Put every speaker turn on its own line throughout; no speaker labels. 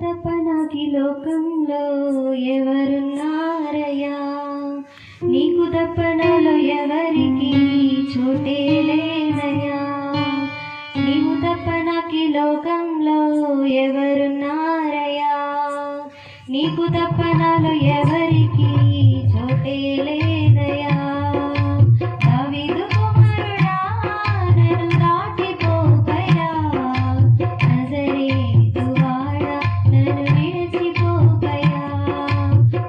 తప్ప నాకి లోకంలో ఎవరున్నారయ్యా, నీకు తప్ప నాలో ఎవరికి చోటే లేదయ్యా. నీవు తప్ప నాకి లోకంలో ఎవరున్నారయ్యా, నీకు తప్ప నాలో ఎవరికి చోటే లేదయ్యా. దావీదు కుమారుడా నన్ను దాటిపోకయ్యా, నజరేతు వాడా నన్ను విడిచిపోకయ్యా.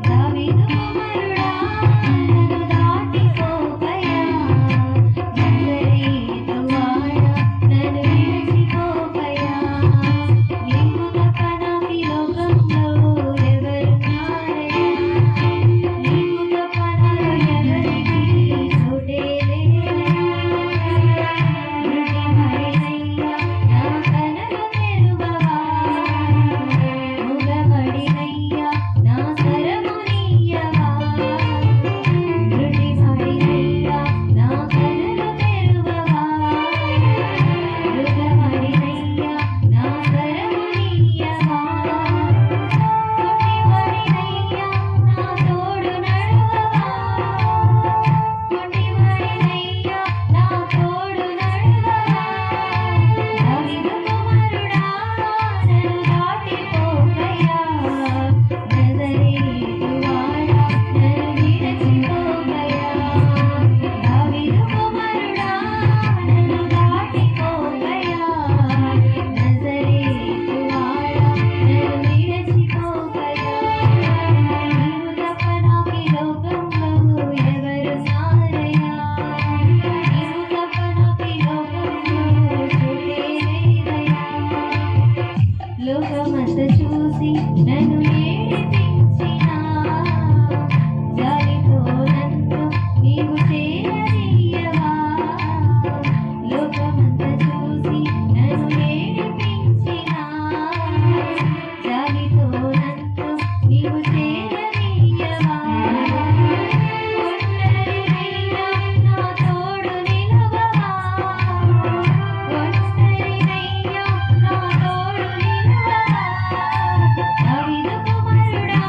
దావీదు కుమారుడా నన్ను దాటిపోకయ్యా, నజరేతు వాడా నన్ను విడిచిపోకయ్యా. నీవు తప్ప నాకి లోకంలో ఎవరున్నారయ్యా, నీవు తప్ప నాలో ఎవరికి చోటే లేదయ్యా. మృతిమడినయ్యా నా కనులు తెరువవా, మూగబడినయ్యా నా స్వరమునియ్యవా. మృతిమడినయ్యా నా కనులు తెరువవా, మూగబడినయ్యా నా స్వరమునియ్యవా. కుంటివాడినయ్యా నా తోడు నడువవా, కుంటివాడినయ్యా నా తోడు నడువవా. దావీదు కుమారుడా నన్ను దాటిపోకయ్యా, నజరేతు వాడా నన్ను విడిచిపోకయ్యా. దావీదు కుమారుడా నన్ను దాటిపోకయ్యా, నజరేతు వాడా నన్ను విడిచిపోకయ్యా. నీవు తప్ప నాకి లోకంలో ఎవరున్నారయ్యా, నీవు తప్ప నాకి లోకంలో చోటే లేదయ్యా. లోకమంతా చూసి నన్ను ఏడిపించినా, జాలితో నన్ను నీవు చేరదీయవా. లోకమంతా చూసి నన్ను ఏడిపించినా, జాలితో నన్ను నీవు చేరదీయవా. ఒంటరినైనా నా తోడు నిలువవా, ఒంటరినైనా నా తోడు నిలువవా. దావీదు కుమారుడా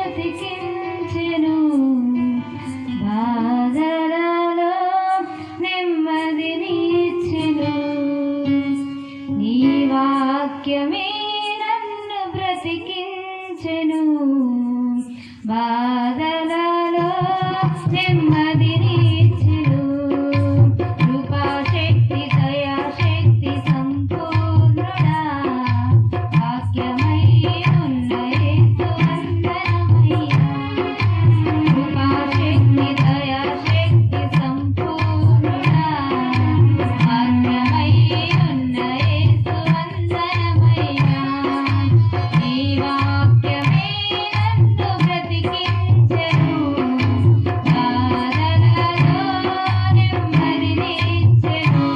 బ్రతికించెను బాధలలో నెమ్మదినిచ్చెను నీ వాక్యమే నన్ను బ్రతికించెను బాధలలో నెమ్మదినిచ్చెను కృపాశక్తి దయాశక్తి సంపూర్ణుడా వాక్యమై ఉన్న యేసు వందనమయ్యా కృపాశక్తి దయాశక్తి సంపూర్ణుడా వాక్యమై ఉన్న యేసు వందనమయ్యా నీ వాక్యమే నన్ను బ్రతికించెను బాధలలో నెమ్మదినిచ్చెను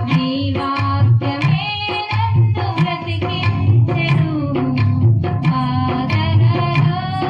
నీ వాక్యమే నన్ను బ్రతికించెను బాధలలో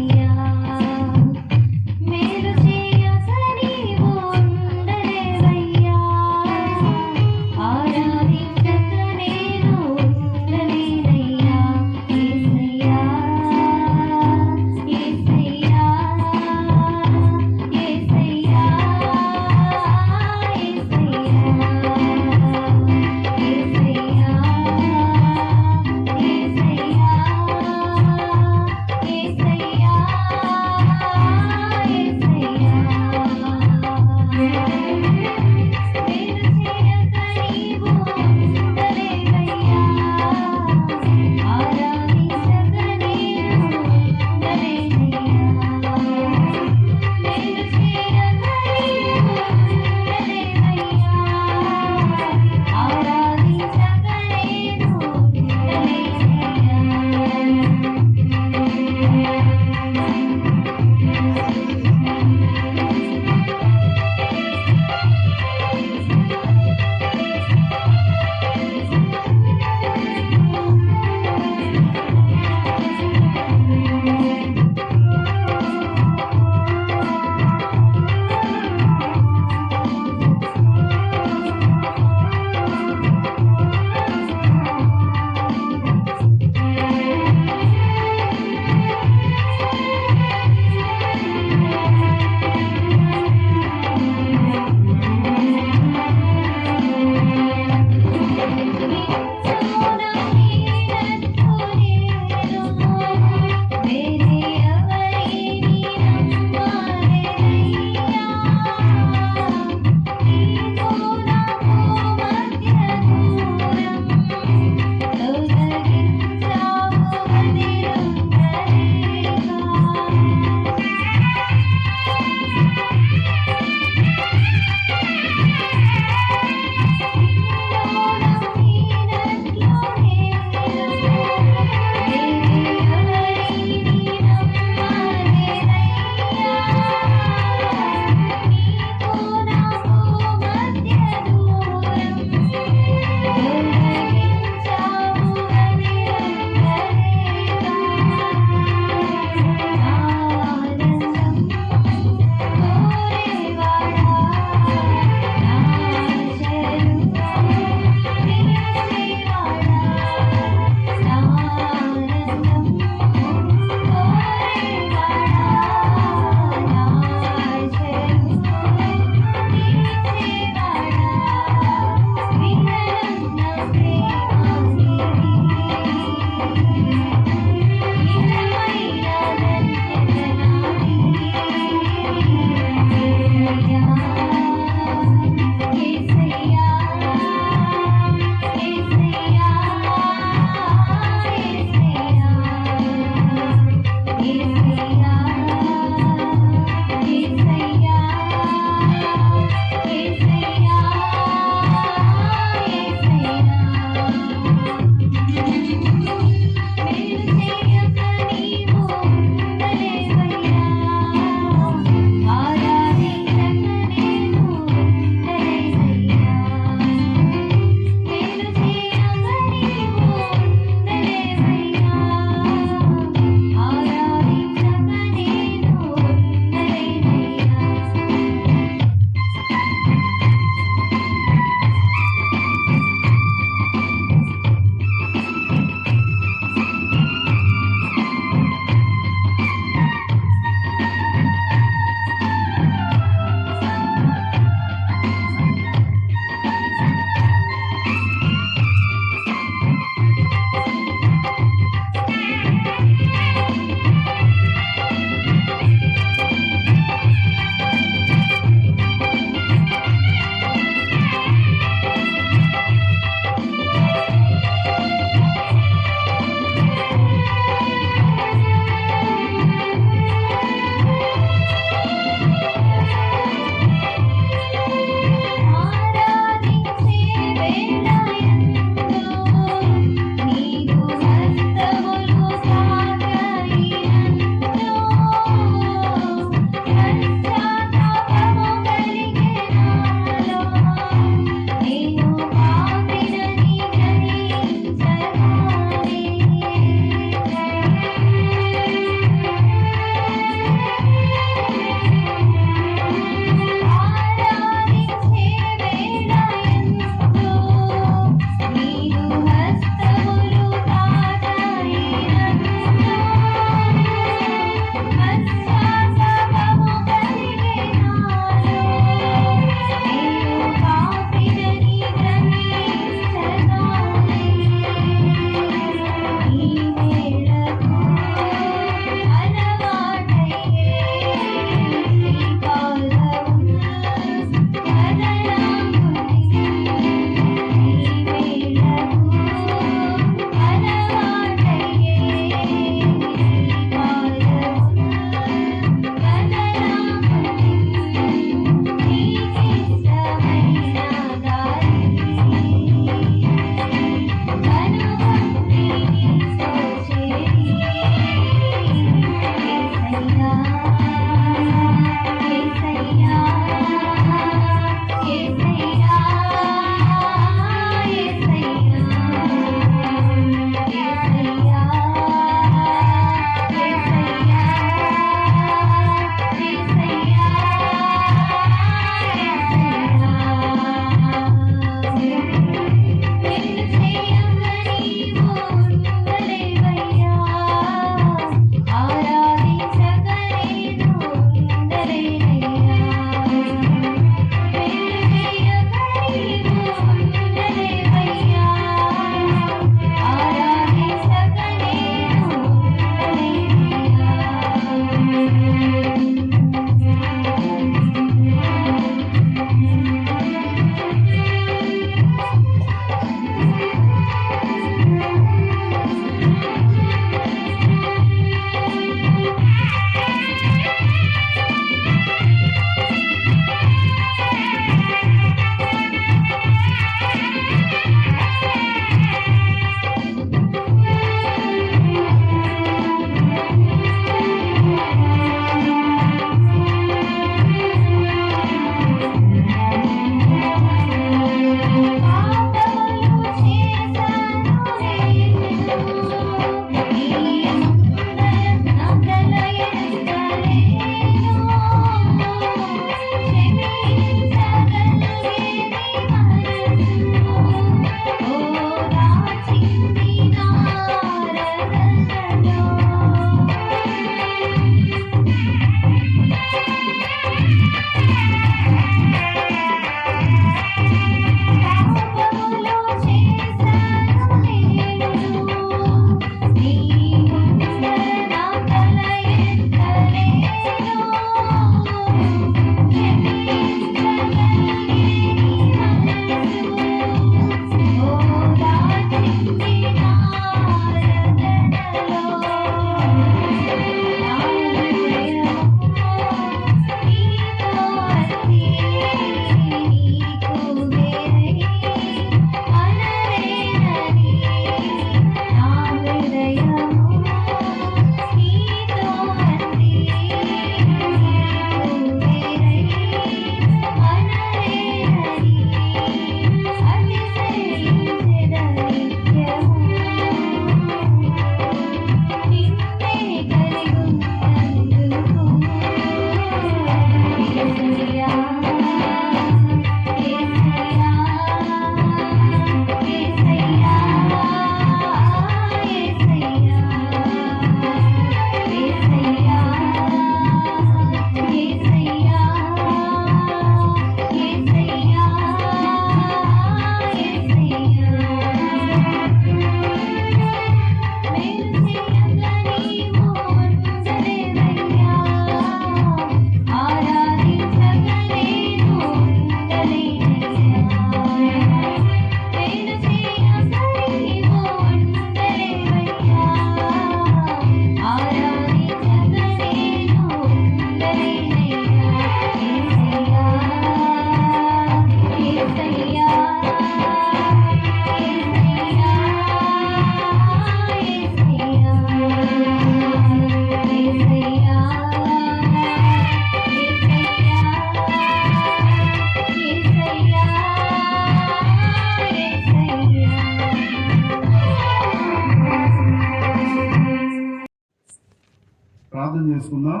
చేసుకుందాం.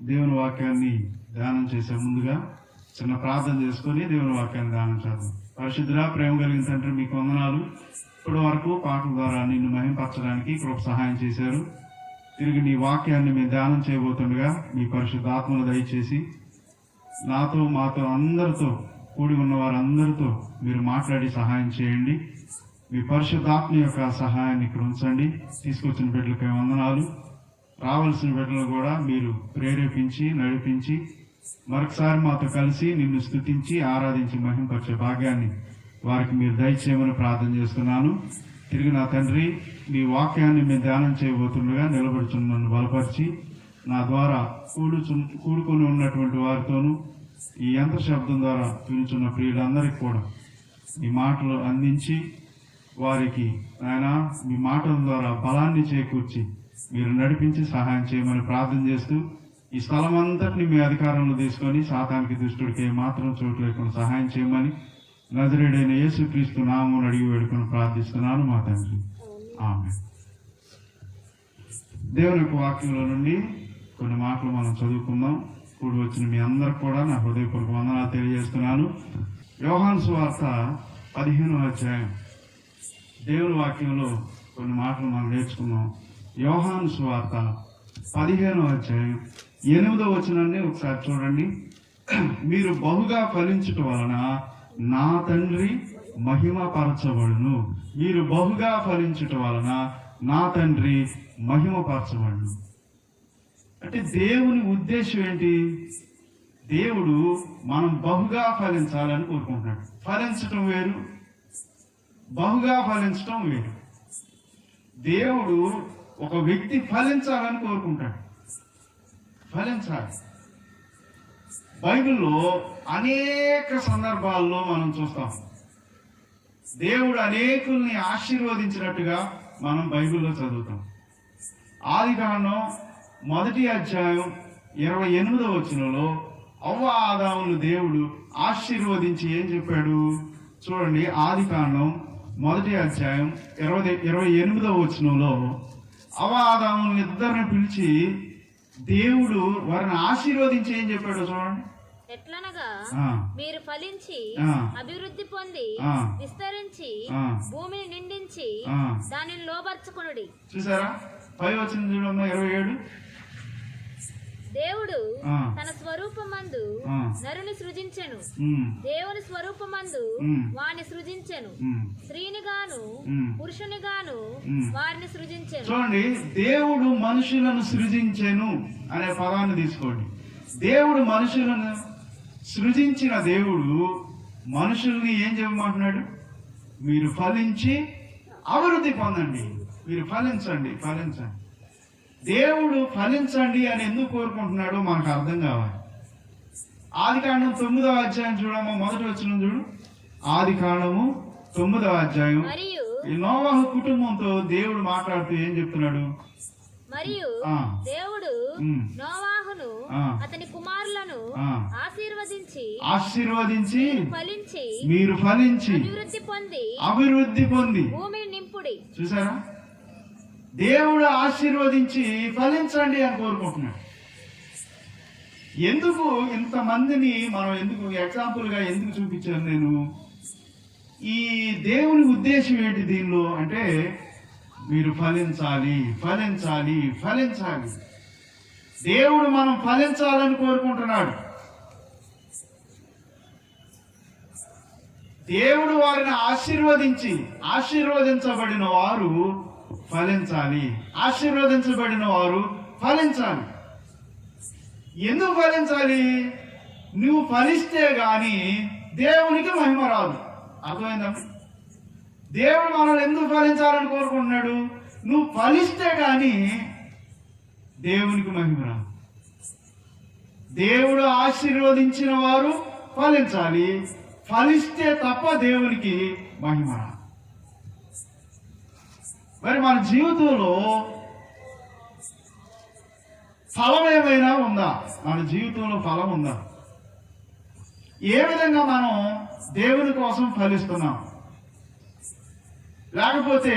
దేవుని వాక్యాన్ని ధ్యానం చేసే ముందుగా చిన్న ప్రార్థన చేసుకొని దేవుని వాక్యాన్ని ధ్యానం చేద్దాం. పరిశుద్ధుడా, ప్రేమ కలిగిన తండ్రి, మీకు వందనాలు. ఇప్పటి వరకు పాటల ద్వారా నిన్ను మహింపరచడానికి కృప సహాయం చేశారు. తిరిగి నీ వాక్యాన్ని మేము ధ్యానం చేయబోతుండగా మీ పరిశుద్ధ ఆత్మను దయచేసి నాతో, మాతో, అందరితో కూడి ఉన్న వారందరితో మీరు మాట్లాడి సహాయం చేయండి. మీ పరిశుద్ధాత్మ యొక్క సహాయాన్ని ఇక్కడ ఉంచండి. తీసుకొచ్చిన బిడ్డలకి వందనాలు. రావాల్సిన బిడ్డలు కూడా మీరు ప్రేరేపించి నడిపించి మరొకసారి మాతో కలిసి నిన్ను స్తుతించి ఆరాధించి మహింపరిచే భాగ్యాన్ని వారికి మీరు దయచేయమని ప్రార్థన చేస్తున్నాను. తిరిగి నా తండ్రి, మీ వాక్యాన్ని మేము ధ్యానం చేయబోతుండగా నిలబడుచున్న నన్ను బలపరిచి నా ద్వారా కూడుకొని ఉన్నటువంటి వారితోనూ ఈ యంత్ర శబ్దం ద్వారా వినుచున్న ప్రియులందరికీ కూడా మీ మాటలు అందించి వారికి ఆయన మీ మాటల ద్వారా బలాన్ని చేకూర్చి మీరు నడిపించి సహాయం చేయమని ప్రార్థన చేస్తూ ఈ స్థలం అంతటిని మీ అధికారంలో తీసుకొని సాతానికి దుష్టుడికి మాత్రం చోటు లేకుండా సహాయం చేయమని నజరేయుడైన యేసుక్రీస్తు నామమున అడిగి వేడుకొని ప్రార్థిస్తున్నాను మా తండ్రి, ఆమేన్. దేవుని యొక్క వాక్యంలో నుండి కొన్ని మాటలు మనం చదువుకుందాం. కూడి వచ్చిన మీ అందరికి కూడా నా హృదయపూర్వక వందనాలు తెలియజేస్తున్నాను. యోహాను సువార్త 15వ అధ్యాయం దేవుని వాక్యంలో కొన్ని మాటలు మనం నేర్చుకున్నాం. యోహాను సువార్త 15వ అధ్యాయం 8వ వచనాన్ని ఒకసారి చూడండి. మీరు బహుగా ఫలించుట వలన నా తండ్రి మహిమపరచబడును. మీరు బహుగా ఫలించుట వలన నా తండ్రి మహిమపరచబడును. అంటే దేవుని ఉద్దేశం ఏంటి? దేవుడు మనం బహుగా ఫలించాలని కోరుకుంటున్నాడు. ఫలించటం వేరు, బహుగా ఫలించటం వేరు. దేవుడు ఒక వ్యక్తి ఫలించాలని కోరుకుంటాడు. ఫలించాలి. బైబిల్లో అనేక సందర్భాల్లో మనం చూస్తాం దేవుడు అనేకుల్ని ఆశీర్వదించినట్టుగా మనం బైబిల్లో చదువుతాం. ఆదికాండం 1వ అధ్యాయం 28వ వచనంలో అవ్వ ఆదామును దేవుడు ఆశీర్వదించి ఏం చెప్పాడు చూడండి. ఆదికాండం 1వ అధ్యాయం 28వ వచనంలో అవ్వ ఆదాములను ఇద్దరిని పిలిచి దేవుడు వారిని ఆశీర్వదించి ఏం చెప్పాడు చూడండి.
ఎట్లనగా మీరు ఫలించి అభివృద్ధి పొంది విస్తరించి భూమిని నిండించి దానిని లోబర్చుకొనుడి.
చూసారా? 5వ వచనం చూడమ్మా, 27.
దేవుడు తన స్వరూపమందు నరుని సృజించెను, దేవుని స్వరూపమందు వారిని సృజించెను, స్త్రీని గాను పురుషుని గాను వారిని సృజించెను.
చూడండి, దేవుడు మనుషులను సృజించెను అనే పదాన్ని తీసుకోండి. దేవుడు మనుషులను సృజించిన దేవుడు మనుషుల్ని ఏం చెప్పమంటున్నాడు? మీరు ఫలించి అభివృద్ధి పొందండి, మీరు ఫలించండి, ఫలించండి. దేవుడు ఫలించండి అని ఎందుకు కోరుకుంటున్నాడో మనకు అర్థం కావాలి. ఆదికాండం 9వ అధ్యాయం చూడమ్మా, 1వ వచనం చూడు. ఆదికాండము 9వ అధ్యాయం ఈ నోవహు కుటుంబంతో దేవుడు మాట్లాడుతూ ఏం చెప్తున్నాడు?
మరియు దేవుడు నోవాహును అతని కుమారులను ఆశీర్వదించి ఫలించి
మీరు ఫలించి అభివృద్ధి పొంది
భూమిని నింపుడి.
చూసారా? దేవుడు ఆశీర్వదించి ఫలించండి అని కోరుకుంటున్నాడు. ఎందుకు ఇంతమందిని మనం ఎందుకు ఎగ్జాంపుల్ గా ఎందుకు చూపించాను నేను? ఈ దేవుని ఉద్దేశం ఏంటి దీనిలో అంటే మీరు ఫలించాలి, ఫలించాలి, ఫలించాలి. దేవుడు మనం ఫలించాలని కోరుకుంటున్నాడు. దేవుడు వారిని ఆశీర్వదించబడిన వారు ఫలించాలి, ఆశీర్వదించబడిన వారు ఫలించాలి. ఎందుకు ఫలించాలి? నువ్వు ఫలిస్తే గాని దేవునికి మహిమ రాదు. అర్థమైందా? దేవుడు మనల్ని ఎందుకు ఫలించాలని కోరుకుంటున్నాడు? నువ్వు ఫలిస్తే గాని దేవునికి మహిమ రాదు. దేవుడు ఆశీర్వదించిన వారు ఫలించాలి, ఫలిస్తే తప్ప దేవునికి మహిమ రాదు. మరి మన జీవితంలో ఫలం ఏమైనా ఉందా? మన జీవితంలో ఫలం ఉందా? ఏ విధంగా మనం దేవుని కోసం ఫలిస్తున్నాం? లేకపోతే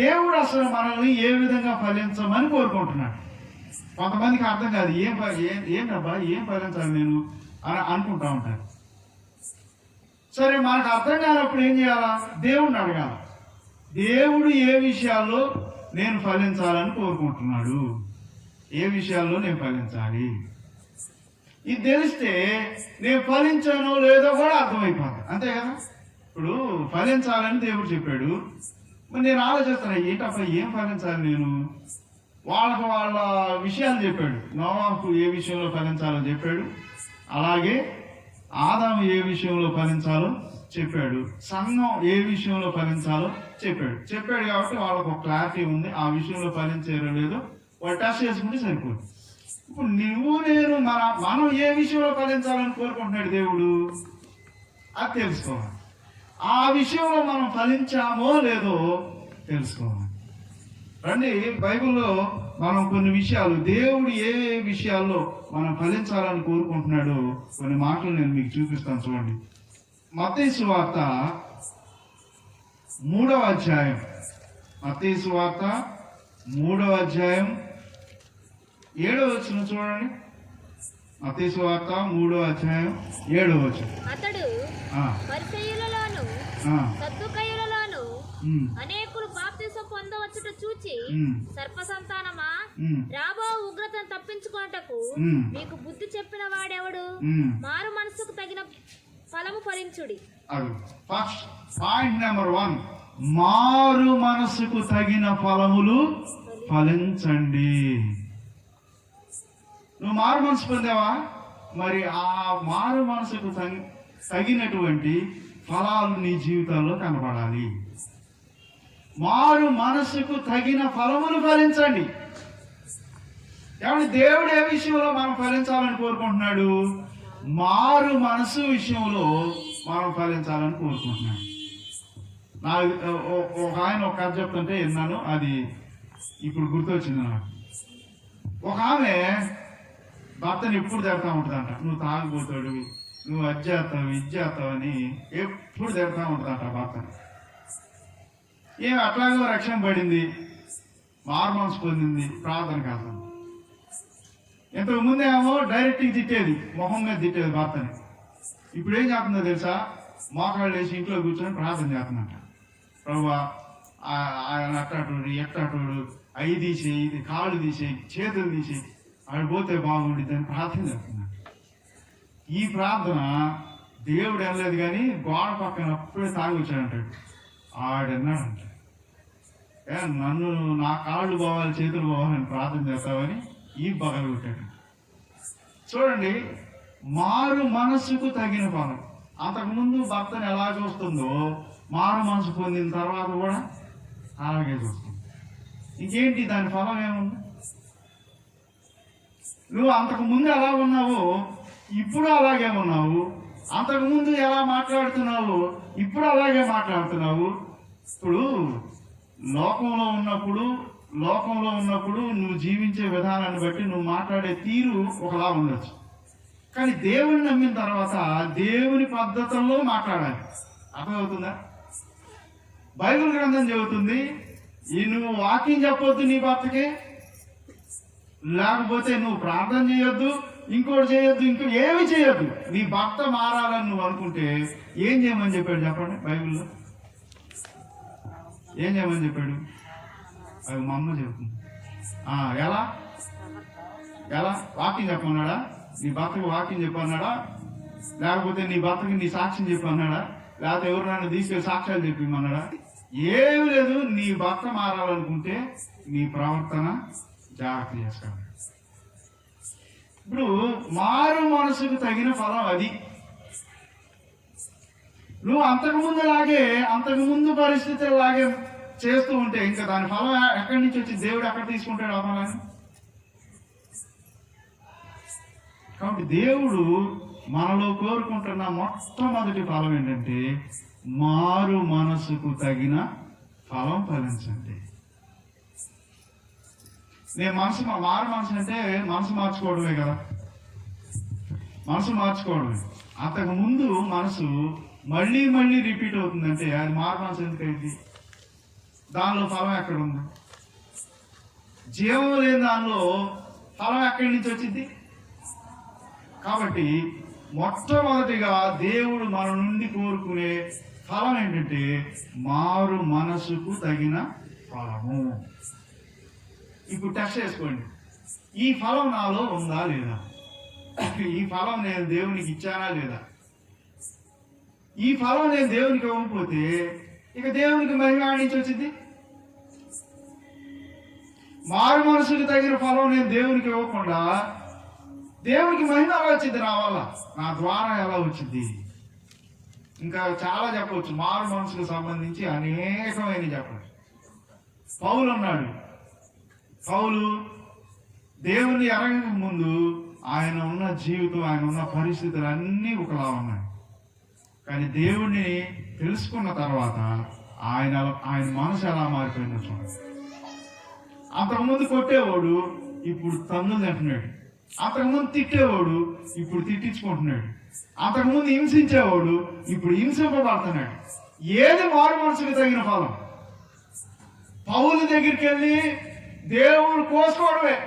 దేవుడు అసలు మనల్ని ఏ విధంగా ఫలించమని కోరుకుంటున్నాడు? కొంతమందికి అర్థం కాదు, ఏంటబ్బా ఏం ఫలించాలి నేను అని అనుకుంటా ఉంటారు. సరే, మనకు అర్థం కానప్పుడు ఏం చేయాలా? దేవుడిని అడగాల. దేవుడు ఏ విషయాల్లో నేను ఫలించాలని కోరుకుంటున్నాడు, ఏ విషయాల్లో నేను ఫలించాలి, ఇది తెలిస్తే నేను ఫలించానో లేదో కూడా అర్థమైపోతుంది. అంతే కదా? ఇప్పుడు ఫలించాలని దేవుడు చెప్పాడు, మరి నేను ఆలోచిస్తాను ఏంటబ్బా ఏం ఫలించాలి నేను. వాళ్ళ విషయాలు చెప్పాడు. నోవాహు ఏ విషయంలో ఫలించాలో చెప్పాడు, అలాగే ఆదాము ఏ విషయంలో ఫలించాలో చెప్పాడు, సంఘం ఏ విషయంలో ఫలించాలో చెప్పాడు కాబట్టి వాళ్ళకు ఒక క్లారిటీ ఉంది. ఆ విషయంలో ఫలించారో లేదో వాళ్ళు టెస్ట్ చేసుకుంటే సరిపోతుంది. ఇప్పుడు నువ్వు నేను మనం ఏ విషయంలో ఫలించాలని కోరుకుంటున్నాడు దేవుడు, అది తెలుసుకోవాలి. ఆ విషయంలో మనం ఫలించామో లేదో తెలుసుకోవాలి. రండి, బైబిల్లో మనం కొన్ని విషయాలు, దేవుడు ఏ విషయాల్లో మనం ఫలించాలని కోరుకుంటున్నాడో కొన్ని మాటలు నేను మీకు చూపిస్తాను. చూడండి, మత్తయి సువార్త 3వ అధ్యాయం, మత్తయి సువార్త 3వ అధ్యాయం 7వ వచనం చూడండి. మత్తయి సువార్త 3వ అధ్యాయం 7వ వచనం.
అతడు పరిసయ్యులలోను సద్దుకయ్యులలోను అనేకులు బాప్తిసం పొందవచ్చుట చూచి, సర్ప సంతానమా, రాబో ఉగ్రతను తప్పించుకొనుటకు మీకు బుద్ధి చెప్పిన వాడెవడు? మారు మనసుకు తగిన ఫలము ఫలించుడి.
ఫస్ట్ పాయింట్ నెంబర్ 1, మారు మనసుకు తగిన ఫలములు ఫలించండి. నువ్వు మారు మనసు పొందావా? మరి ఆ మారు మనసుకు తగినటువంటి ఫలాలు నీ జీవితంలో కనబడాలి. మారు మనసుకు తగిన ఫలములు ఫలించండి. కాబట్టి దేవుడు ఏ విషయంలో మనం ఫలించాలని కోరుకుంటున్నాడు? మారు మనసు విషయంలో మనం ఫలించాలని కోరుకుంటున్నాడు. ఒక ఆయన ఒక కథ చెప్తుంటే విన్నాను, అది ఇప్పుడు గుర్తొచ్చింది నాకు. ఒక ఆమె భర్తను ఎప్పుడు తిడతా ఉంటుందంట, నువ్వు తాగిపోతాడు, నువ్వు అది చేస్తావు ఇది చేస్తావు అని ఎప్పుడు తిడతా ఉంటుందంట భర్తను. ఏమి అట్లాగో రక్షణ పడింది, మారు మనసు పొందింది, ప్రార్థనకు వెళ్తాను. ఇంతకు ముందేమో డైరెక్ట్గా తిట్టేది, మొహం మీద తిట్టేది భర్తని. ఇప్పుడు ఏం చేస్తుందో తెలుసా? మోకాళ్ళు వేసి ఇంట్లో కూర్చొని ప్రార్థన చేస్తున్నట్ట. ప్రభువా ఆయన అట్టాటోడు ఎట్టాటోడు, అవి తీసేయి, ఇది కాళ్ళు తీసేయి, చేతులు తీసేయి, ఆడు పోతే బాగుండిద్ది అని ప్రార్థన చేస్తున్నట్టు. ఈ ప్రార్థన దేవుడు అనలేదు కానీ గోడ పక్కన అప్పుడే తాగి వచ్చాడంటాడు. ఆడన్నాడంట, నన్ను నా కాళ్ళు పోవాలి చేతులు పోవాలని ప్రార్థన చేస్తావని ఈ బగలు కొట్టాడు. చూడండి, మారు మనసుకు తగిన ఫలం. అంతకుముందు భర్తను ఎలా చూస్తుందో మారు మనసు పొందిన తర్వాత కూడా అలాగే చూస్తుంది. ఇంకేంటి దాని ఫలం ఏముంది? నువ్వు అంతకు ముందు ఎలా ఉన్నావో ఇప్పుడు అలాగే ఉన్నావు, అంతకుముందు ఎలా మాట్లాడుతున్నావు ఇప్పుడు అలాగే మాట్లాడుతున్నావు. ఇప్పుడు లోకంలో ఉన్నప్పుడు నువ్వు జీవించే విధానాన్ని బట్టి నువ్వు మాట్లాడే తీరు ఒకలా ఉండొచ్చు, కానీ దేవుని నమ్మిన తర్వాత దేవుని పద్ధతుల్లో మాట్లాడాలి. అర్థమవుతుందా? బైబిల్ గ్రంథం చెబుతుంది, నువ్వు వాక్యం చెప్పొద్దు నీ భర్తకి, లేకపోతే నువ్వు ప్రార్థన చేయొద్దు, ఇంకోటి చేయొద్దు, ఏమి చేయొద్దు. నీ భర్త మారాలని నువ్వు అనుకుంటే ఏం చేయమని చెప్పాడు చెప్పండి బైబిల్లో? ఏం చేయమని చెప్పాడు? అది మా అమ్మ చెప్తుంది. ఎలా వాక్యం చెప్పన్నాడా? నీ భర్తకు వాక్యం చెప్పన్నాడా? లేకపోతే నీ భర్తకి నీ సాక్ష్యం చెప్పన్నాడా? లేకపోతే ఎవరినైనా తీసుకెళ్ళి సాక్ష్యాలు చెప్పమన్నాడా? ఏమి లేదు. నీ భర్త మారాలనుకుంటే నీ ప్రవర్తన జాగ్రత్త చేసుకోవాలి. ఇప్పుడు మారు మనసుకు తగిన ఫలం అది. నువ్వు అంతకుముందు పరిస్థితులలాగే చేస్తూ ఉంటే ఇంకా దాని ఫలం ఎక్కడి నుంచి వచ్చి దేవుడు ఎక్కడ తీసుకుంటాడు ఆ ఫలాన్ని? కాబట్టి దేవుడు మనలో కోరుకుంటున్న మొట్టమొదటి ఫలం ఏంటంటే మారు మనసుకు తగిన ఫలం ఫలించండి. మారు మనసు అంటే మనసు మార్చుకోవడమే కదా, మనసు మార్చుకోవడమే. అంతకు ముందు మనసు మళ్ళీ రిపీట్ అవుతుందంటే అది మారు మనసు ఎందుకైంది? దానిలో ఫలం ఎక్కడ ఉంది? జీవం లేని దానిలో ఫలం ఎక్కడి నుంచి వచ్చింది? కాబట్టి మొట్టమొదటిగా దేవుడు మన నుండి కోరుకునే ఫలం ఏంటంటే మారు మనసుకు తగిన ఫలము. ఇప్పుడు టెస్ట్ చేసుకోండి, ఈ ఫలం నాలో ఉందా లేదా? ఈ ఫలం నేను దేవునికి ఇచ్చానా లేదా? ఈ ఫలం నేను దేవునికి ఇవ్వకపోతే ఇక దేవునికి మహిమ నుంచి వచ్చింది. మారు మనసుకు తగిన ఫలం నేను దేవునికి ఇవ్వకుండా దేవునికి మహిమ ఎలా వచ్చింది? నా వల్ల, నా ద్వారా ఎలా వచ్చింది? ఇంకా చాలా చెప్పవచ్చు, మారు మనసుకు సంబంధించి అనేకమైన చెప్పచ్చు. పౌలు అన్నాడు, పౌలు దేవుని ఎరగక ముందు ఆయన ఉన్న జీవితం, ఆయన ఉన్న పరిస్థితులు అన్నీ ఒకలా ఉన్నాయి. కానీ దేవుణ్ణి తెలుసుకున్న తర్వాత ఆయన మనసు ఎలా మారిపోయిందో చూడండి. అంతకుముందు కొట్టేవాడు ఇప్పుడు తన్నులు తింటున్నాడు, అంతకుముందు తిట్టేవాడు ఇప్పుడు తిట్టించుకుంటున్నాడు, అంతకుముందు హింసించేవాడు ఇప్పుడు హింసింపబడుతున్నాడు. ఏది మారు మనసుకు తగిన ఫలం? పౌలు దగ్గరికి వెళ్ళి దేవుడు కోసుకోవడమే,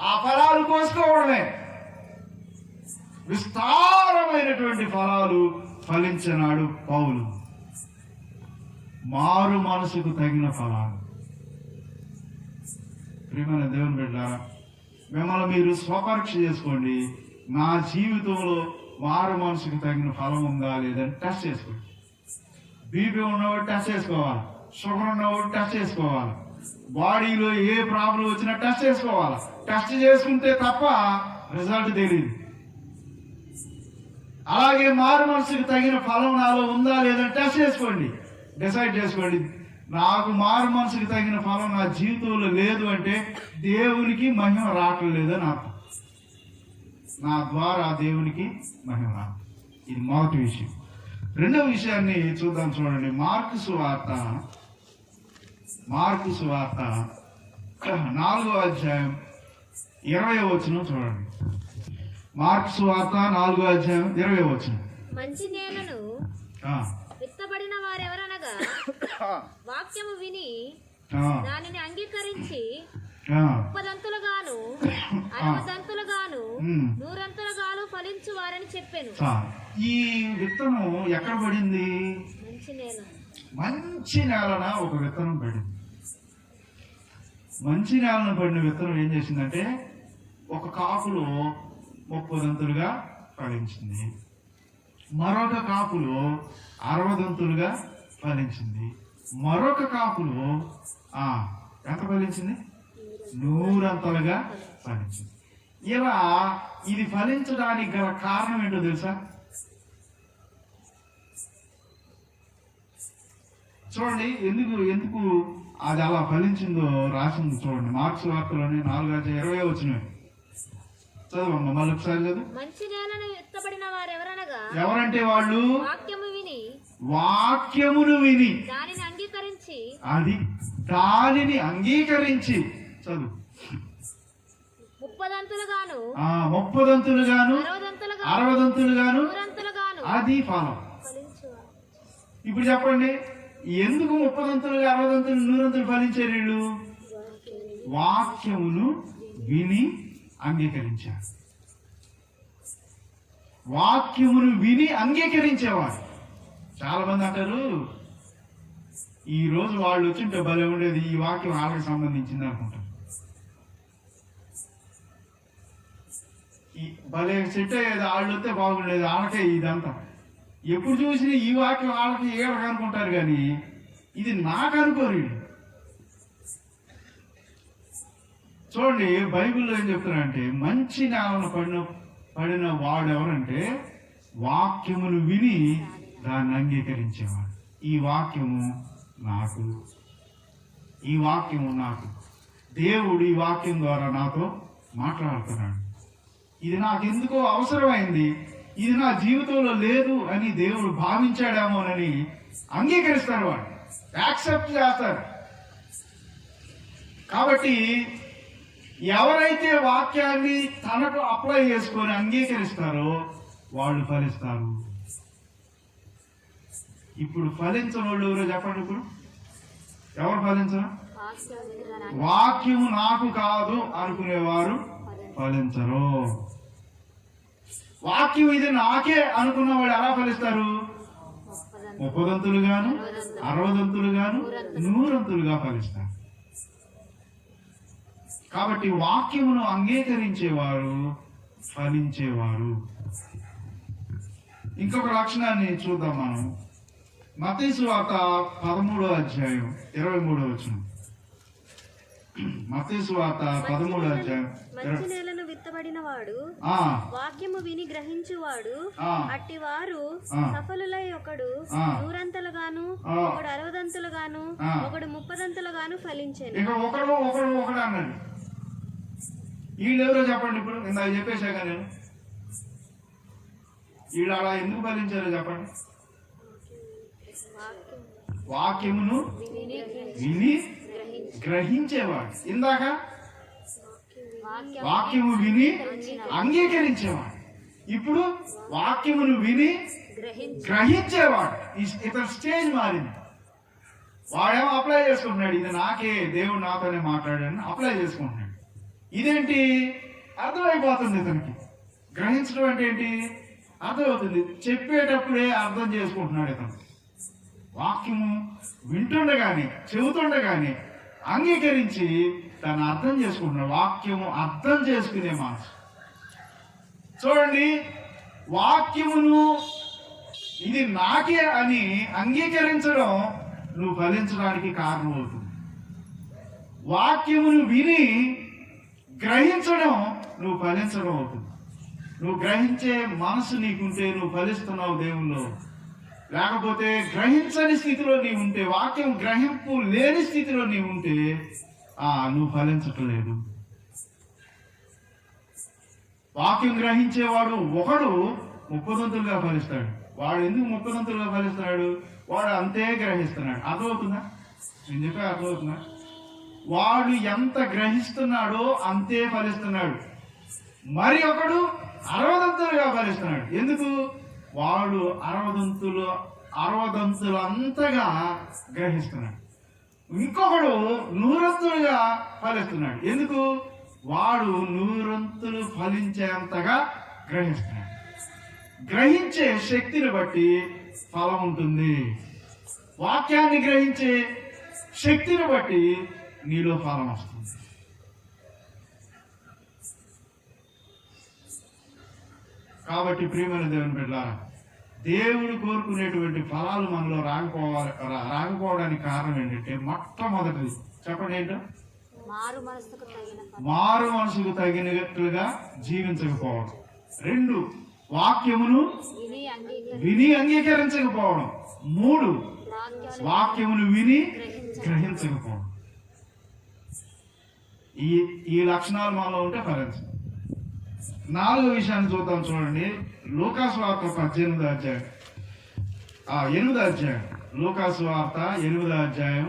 ఆ ఫలాలు కోసుకోవడమే. విస్తారమైనటువంటి ఫలాలు ఫలించినాడు పౌలు. మారు మనసుకు తగిన ఫలాలు. ప్రియమైన దేవుని బిడ్డలారా, మిమ్మల్ని మీరు స్వపరీక్ష చేసుకోండి. నా జీవితంలో మారు మనసుకు తగిన ఫలం ఉందా లేదని టెస్ట్ చేసుకోండి. బీపీ ఉన్నవాడు టెస్ట్ చేసుకోవాలి, షుగర్ ఉన్నవాడు టెస్ట్ చేసుకోవాలి, బాడీలో ఏ ప్రాబ్లం వచ్చినా టెస్ట్ చేసుకోవాలి. టెస్ట్ చేసుకుంటే తప్ప రిజల్ట్ తెలియదు. అలాగే మారు మనసుకు తగిన ఫలం నాలో ఉందా లేదని టెస్ట్ చేసుకోండి, డిసైడ్ చేసుకోండి. నాకు మారు మనసుకు తగిన ఫలం నా జీవితంలో లేదు అంటే దేవునికి మహిమ రావట్లేదని అర్థం. నా ద్వారా దేవునికి మహిమ రాదు. ఇది మొదటి విషయం. రెండవ విషయాన్ని చూద్దాం, చూడండి. మార్కు సువార్త 4వ అధ్యాయం 20వ వచనం చూడండి. మార్కు సువార్త 4వ అధ్యాయం 20వ వచనం.
మంచి నేలను విత్తబడిన వారెవరనగా వాక్యము విని దానిని అంగీకరించి 30దంతులుగాను 60దంతులుగాను 100దంతులుగాను ఫలించు వారని చెప్పాను.
ఈ విత్తనం ఎక్కడ పడింది?
మంచి నేల.
మంచి నేలన ఒక విత్తనం పడింది. మంచి నేలను పడిన విత్తనం ఏం చేసిందంటే ఒక కాపులో 30దంతులుగా ఫలించింది, మరొక కాపులో 60దంతులుగా ఫలించింది, మరొక కాపులో ఎంత ఫలించింది? 100 ఫలించింది. ఇలా ఇది ఫలించడానికి గల కారణం ఏంటో తెలుసా? చూడండి, ఎందుకు అది అలా ఫలించిందో రాసింది చూడండి. మార్క్స్ వార్తలోనే 4:20 వచ్చినాయి. చదవమ్మా, మళ్ళీ ఒకసారి చదువు.
మంచి నేలను విత్తబడిన వారెవరనగా
ఎవరంటే వాళ్ళు
వాక్యమును విని
దానిని అంగీకరించి చదువు.
30దంతులుగాను
60దంతులుగాను అది ఫలం. ఇప్పుడు చెప్పండి, ఎందుకు 30దంతులుగా 60దంతులు 100దంతులు ఫలించారు వీళ్ళు? వాక్యమును విని అంగీకరించారు. వాక్యమును విని అంగీకరించేవారు. చాలా మంది అంటారు, ఈ రోజు వాళ్ళు వచ్చింటే భలే ఉండేది, ఈ వాక్యం వాళ్ళకి సంబంధించింది అనుకుంటారు. భలే సెట్ అయ్యేది, వాళ్ళు వస్తే బాగుండేది, వాళ్ళకే ఇదంతా. ఎప్పుడు చూసినా ఈ వాక్యం వాళ్ళకి ఏళ్ళకి అనుకుంటారు, కానీ ఇది నాకు అనుకోరు. చూడండి, బైబిల్లో ఏం చెప్తున్నారంటే మంచి నేలను పడిన వాడు ఎవరంటే వాక్యమును విని దాన్ని అంగీకరించేవాడు. ఈ వాక్యము నాకు దేవుడు ఈ వాక్యం ద్వారా నాతో మాట్లాడుతున్నాడు. ఇది నాకు ఎందుకో అవసరమైంది, ఇది నా జీవితంలో లేదు అని దేవుడు భావించాడేమోనని అంగీకరిస్తారు, వాడు యాక్సెప్ట్ చేస్తారు. కాబట్టి ఎవరైతే వాక్యాన్ని తనకు అప్లై చేసుకొని అంగీకరిస్తారో వాళ్ళు ఫలిస్తారు. ఇప్పుడు ఫలించని వాళ్ళు ఎవరో చెప్పండి. ఇప్పుడు ఎవరు ఫలించరు? వాక్యము నాకు కాదు అనుకునేవారు ఫలించరు. వాక్యం ఇది నాకే అనుకున్న వాళ్ళు ఎలా ఫలిస్తారు? 30 దంతులుగాను, 60 దంతులుగాను, 100 దంతులుగా ఫలిస్తారు. కాబట్టి వాక్యమును అంగీకరించేవారు ఫలించేవారు. ఇంకొక లక్షణాన్ని చూద్దాం మనం. మత్తయి సువార్త 13వ అధ్యాయం 23వ వచనం. మత్తయి సువార్త 13వ అధ్యాయం
మంచి నేలను విత్తబడిన వాడు వాక్యము విని గ్రహించువాడు. అట్టి వారు సఫలులై ఒకడు 100 ఒకడు 60 ఒకడు 30 ఫలించెను.
ఇక ఒకడు అన్నాడు. వీళ్ళెవరో చెప్పండి. ఇప్పుడు ఇందాక చెప్పేశాక నేను వీళ్ళు అలా ఎందుకు ఫలించారో చెప్పండి. వాక్యమును విని గ్రహించేవాడు. ఇందాక వాక్యము విని అంగీకరించేవాడు. ఇప్పుడు వాక్యమును విని గ్రహించేవాడు. ఇతని స్టేజ్ మారింది. వాడేమో అప్లై చేసుకుంటున్నాడు. ఇది నాకే, దేవుడు నాతోనే మాట్లాడాడని అప్లై చేసుకుంటున్నాడు. ఇదేంటి అర్థమైపోతుంది ఇతనికి. గ్రహించడం అంటే ఏంటి అర్థమవుతుంది. చెప్పేటప్పుడే అర్థం చేసుకుంటున్నాడు ఇతను. వాక్యము వింటుండగానే చెబుతుండగానే అంగీకరించి దాన్ని అర్థం చేసుకుంటున్నాడు. వాక్యము అర్థం చేసుకునే మనసు. చూడండి, వాక్యమును ఇది నాకే అని అంగీకరించడం నువ్వు ఫలించడానికి కారణమవుతుంది. వాక్యమును విని గ్రహించడం నువ్వు ఫలించడం అవుతుంది. నువ్వు గ్రహించే మనసు నీకుంటే నువ్వు ఫలిస్తున్నావు దేవుల్లో. లేకపోతే గ్రహించని స్థితిలో నీవు ఉంటే, వాక్యం గ్రహింపు లేని స్థితిలో నీవు ఉంటే నువ్వు ఫలించట్లేదు. వాక్యం గ్రహించేవాడు ఒకడు 30 దంతులుగా ఫలిస్తాడు. వాడు ఎందుకు 30 దంతులుగా ఫలిస్తున్నాడు? వాడు అంతే గ్రహిస్తున్నాడు. అర్థమవుతుందా? నేను చెప్పే అర్థమవుతుందా? వాడు ఎంత గ్రహిస్తున్నాడో అంతే ఫలిస్తున్నాడు. మరి ఒకడు 60 దంతులుగా ఫలిస్తున్నాడు. ఎందుకు? వాడు 60 దంతులు అంతగా గ్రహిస్తున్నాడు. ఇంకొకడు 100 దంతులుగా ఫలిస్తున్నాడు. ఎందుకు? వాడు 100 దంతులు ఫలించేంతగా గ్రహిస్తున్నాడు. గ్రహించే శక్తిని బట్టి ఫలం ఉంటుంది. వాక్యాన్ని గ్రహించే శక్తిని బట్టి నీలో ఫలం వస్తుంది. కాబట్టి ప్రియమైన దేవుని బిడ్డలారా, దేవుడు కోరుకునేటువంటి ఫలాలు మనలో రాకపోవడానికి కారణం ఏంటంటే, మొట్టమొదటిది చెప్పండి ఏంటో, మారు మనసుకు తగినట్లుగా జీవించకపోవడం. 2, వాక్యమును విని అంగీకరించకపోవడం. 3, వాక్యమును విని గ్రహించకపోవడం. ఈ లక్షణాలు మనలో ఉంటే ఫలించదు. 4వ విషయాన్ని చూద్దాం. చూడండి, లూకాసు వార్త 8వ అధ్యాయం. లూకాసు వార్త 8వ అధ్యాయం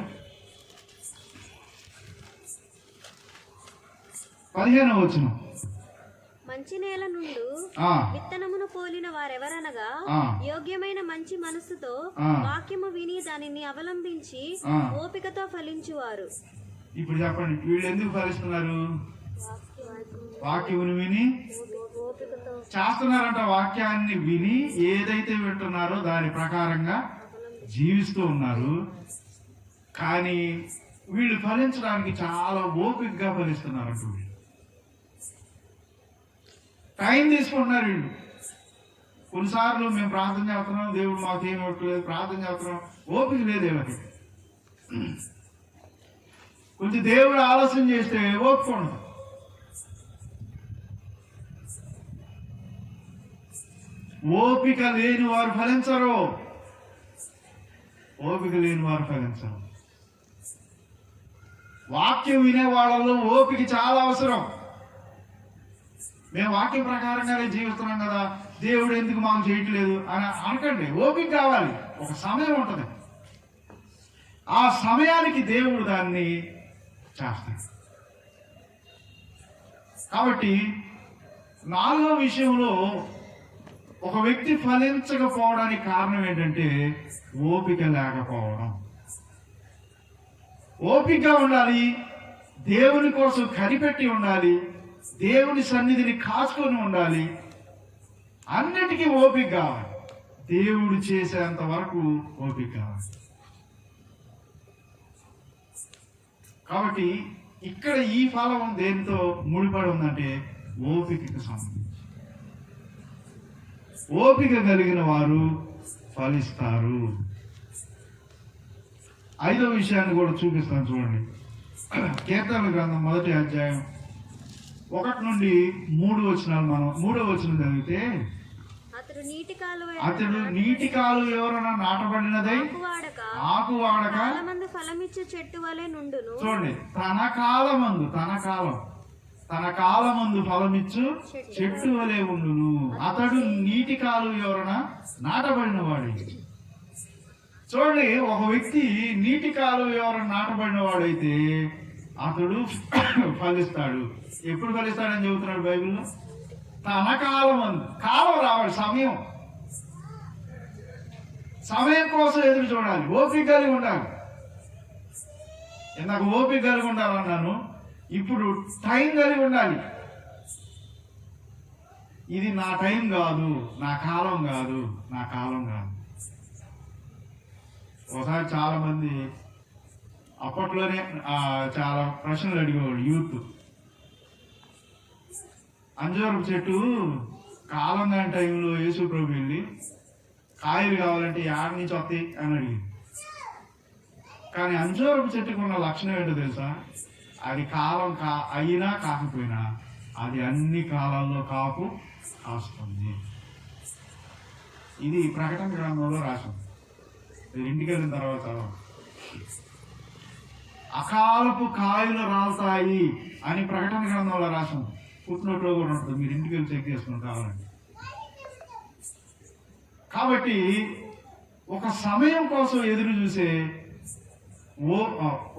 15వ వచనం.
మంచి నేల నుండి విత్తనమును పోలిన వారెవరనగా, యోగ్యమైన మంచి మనస్సుతో వాక్యము విని దానిని అవలంబించి ఓపికతో ఫలించువారు.
ఇప్పుడు చెప్పండి, వీళ్ళు ఎందుకు ఫలిస్తున్నారు? వాక్యమును విని చేస్తున్నారంట. వాక్యాన్ని విని ఏదైతే వింటున్నారో దాని ప్రకారంగా జీవిస్తూ ఉన్నారు. కానీ వీళ్ళు ఫలించడానికి చాలా ఓపికగా ఫలిస్తున్నారంట. వీళ్ళు టైం తీసుకుంటున్నారు. వీళ్ళు కొన్నిసార్లు మేము ప్రార్థన చేస్తున్నాం, దేవుడు మాకేం ఇవ్వట్లేదు, ప్రార్థన చేస్తున్నాం, ఓపిక లేదు ఎవరికి. కొంచెం దేవుడు ఆలోచన చేస్తే ఓపిక ఉండదు. ఓపిక లేని వారు ఫలించరు. ఓపిక లేని వారు ఫలించరు. వాక్యం వినే వాళ్ళలో ఓపిక చాలా అవసరం. మేము వాక్యం ప్రకారంగానే జీవిస్తున్నాం కదా, దేవుడు ఎందుకు మాకు చేయట్లేదు అని అనకండి. ఓపిక కావాలి. ఒక సమయం ఉంటుంది. ఆ సమయానికి దేవుడు దాన్ని చేస్తాడు. కాబట్టి 4వ విషయంలో ఒక వ్యక్తి ఫలించకపోవడానికి కారణం ఏంటంటే ఓపిక లేకపోవడం. ఓపికగా ఉండాలి, దేవుని కోసం కనిపెట్టి ఉండాలి, దేవుని సన్నిధిని కాచుకొని ఉండాలి. అన్నిటికీ ఓపిక కావాలి. దేవుడు చేసేంత వరకు ఓపిక కావాలి. కాబట్టి ఇక్కడ ఈ ఫలం దేనితో ముడిపడి ఉందంటే ఓపికకు సంబంధించి. ఓపిక కలిగిన వారు ఫలిస్తారు. 5వ విషయాన్ని కూడా చూపిస్తాను చూడండి. కీర్తనల గ్రంథం 1వ అధ్యాయం 1 నుండి 3 వచనాలు మనం 3వ వచనం చదివితే,
అతడు నీటి కాలువ
ఎవరైనా నాటబడినదై ఆకు వాడక
కాలమందు ఫలమిచ్చే చెట్టు వలె నుండును.
చూడండి, తన కాలమందు ఫలమిచ్చు చెట్టు వలె ఉండును. అతడు నీటి కాలువ ఎవరైనా నాటబడిన వాడు. చూడండి, ఒక వ్యక్తి నీటి కాలువ ఎవరైనా నాటబడిన వాడైతే అతడు ఫలిస్తాడు. ఎప్పుడు ఫలిస్తాడని చెబుతున్నాడు బైబిల్లో? తన కాలం రావాలి. సమయం కోసం ఎదురు చూడాలి, ఓపిక కలిగి ఉండాలి. ఇందాక ఓపిక కలిగి ఉండాలన్నాను, ఇప్పుడు టైం కలిగి ఉండాలి. ఇది నా టైం కాదు, నా కాలం కాదు. ఒకసారి చాలా మంది అప్పట్లోనే చాలా ప్రశ్నలు అడిగేవాడు యూత్. అంజూరపు చెట్టు కాలం కాని టైంలో యేసు ప్రభు వెళ్ళి కాయలు కావాలంటే యాడ్ నుంచి వస్తాయి అని అడిగింది. కానీ అంజూరపు చెట్టుకు ఉన్న లక్షణం ఏంటో తెలుసా? అది కాలం అయినా కాకపోయినా అది అన్ని కాలాల్లో కాస్తుంది. ఇది ప్రకటన గ్రంథంలో రాసింది. ఇంటికి వెళ్ళిన తర్వాత అకాలపు కాయలు రాలుతాయి అని ప్రకటన గ్రంథంలో రాసింది. ఫుట్నోట్లో కూడా ఉంటుంది, మీరు ఇంటికి వెళ్ళి చెక్ చేసుకుని కావాలండి. కాబట్టి ఒక సమయం కోసం ఎదురు చూసే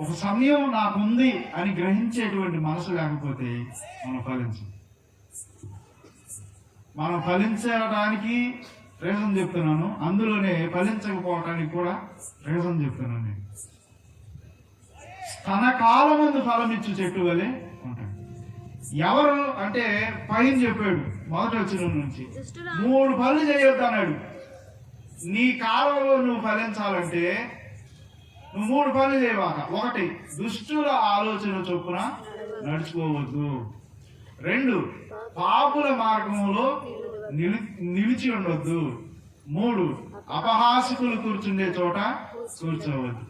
ఒక సమయం నాకుంది అని గ్రహించేటువంటి మనసు లేకపోతే మనం ఫలించడానికి రీజన్ చెప్తున్నాను, అందులోనే ఫలించకపోవటానికి కూడా రీజన్ చెప్తున్నాను. నేను తన కాలమందు ఫలమిచ్చు చెట్టు వలె ఉంటాడు. ఎవరు అంటే పైన చెప్పాడు మొదటి వచనం నుంచి 3 పనులు చేయొద్దు అన్నాడు. నీ కాలంలో నువ్వు ఫలించాలంటే నువ్వు 3 పనులు చేయవాక. 1, దుష్టుల ఆలోచన చొప్పున నడుచుకోవద్దు. 2, పాపుల మార్గంలో నిలిచి ఉండొద్దు. 3, అపహాసకులు కూర్చుండే చోట కూర్చోవద్దు.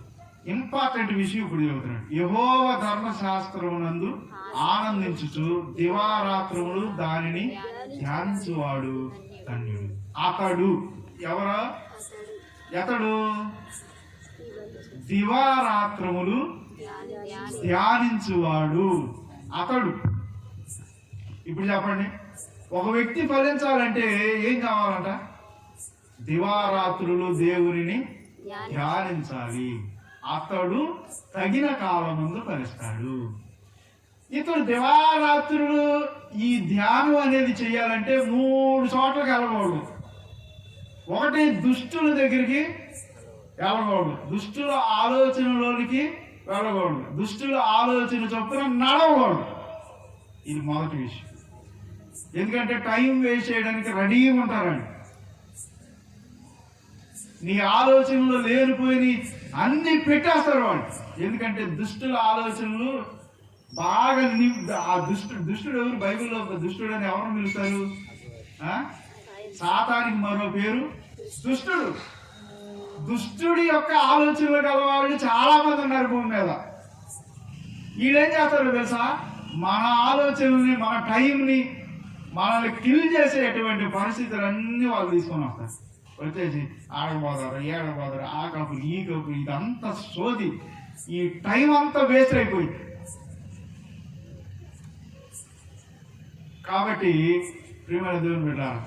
ఇంపార్టెంట్ విషయం ఇప్పుడు చెబుతున్నాడు. యెహోవా ధర్మశాస్త్రమునందు ఆనందించుచు దివారాత్రములు దానిని ధ్యానించువాడు ధన్యుడు. అతడు ఎతడు దివారాత్రములు ధ్యానించువాడు అతడు. ఇప్పుడు చెప్పండి, ఒక వ్యక్తి ఫలించాలంటే ఏం కావాలంట? దివారాత్రులు దేవునిని ధ్యానించాలి. అతడు తగిన కాలమందు ఫలిస్తాడు. ఇతడు దివారాత్రులు ఈ ధ్యానం అనేది చెయ్యాలంటే 3 చోట్లకి వెళ్ళకూడదు. 1, దుష్టుల దగ్గరికి వెళ్ళకూడదు, దుష్టుల ఆలోచనలోనికి వెళ్ళకూడదు, దుష్టుల ఆలోచన చొప్పున నడవకూడదు. ఇది మొదటి విషయం. ఎందుకంటే టైం వేస్ట్ చేయడానికి రెడీగా ఉంటారండి. నీ ఆలోచనలు లేనిపోయి అన్ని పెట్టేస్తారు వాళ్ళు. ఎందుకంటే దుష్టుల ఆలోచనలు బాగా ఆ దుష్టుడు ఎవరు? బైబిల్లో దుష్టుడు అని ఎవరు పిలుస్తారు? సాతానికి మరో పేరు దుష్టుడు. దుష్టుడి యొక్క ఆలోచనలు గల వాళ్ళు చాలా మంది ఉన్నారు భూమి మీద. వీళ్ళేం చేస్తారో తెలుసా? మన ఆలోచనల్ని, మన టైంని, మనల్ని కిల్ చేసేటువంటి పరిస్థితులన్నీ వాళ్ళు తీసుకొని వస్తారు. వచ్చేసి ఆడబోదారు, ఏడబోదారు, ఆ కప్పులు, ఈ కప్పులు, ఇదంతా సోది. ఈ టైం అంతా వేస్ట్ అయిపోయింది. కాబట్టి ప్రియమైన దేవుని బిడ్డలారా,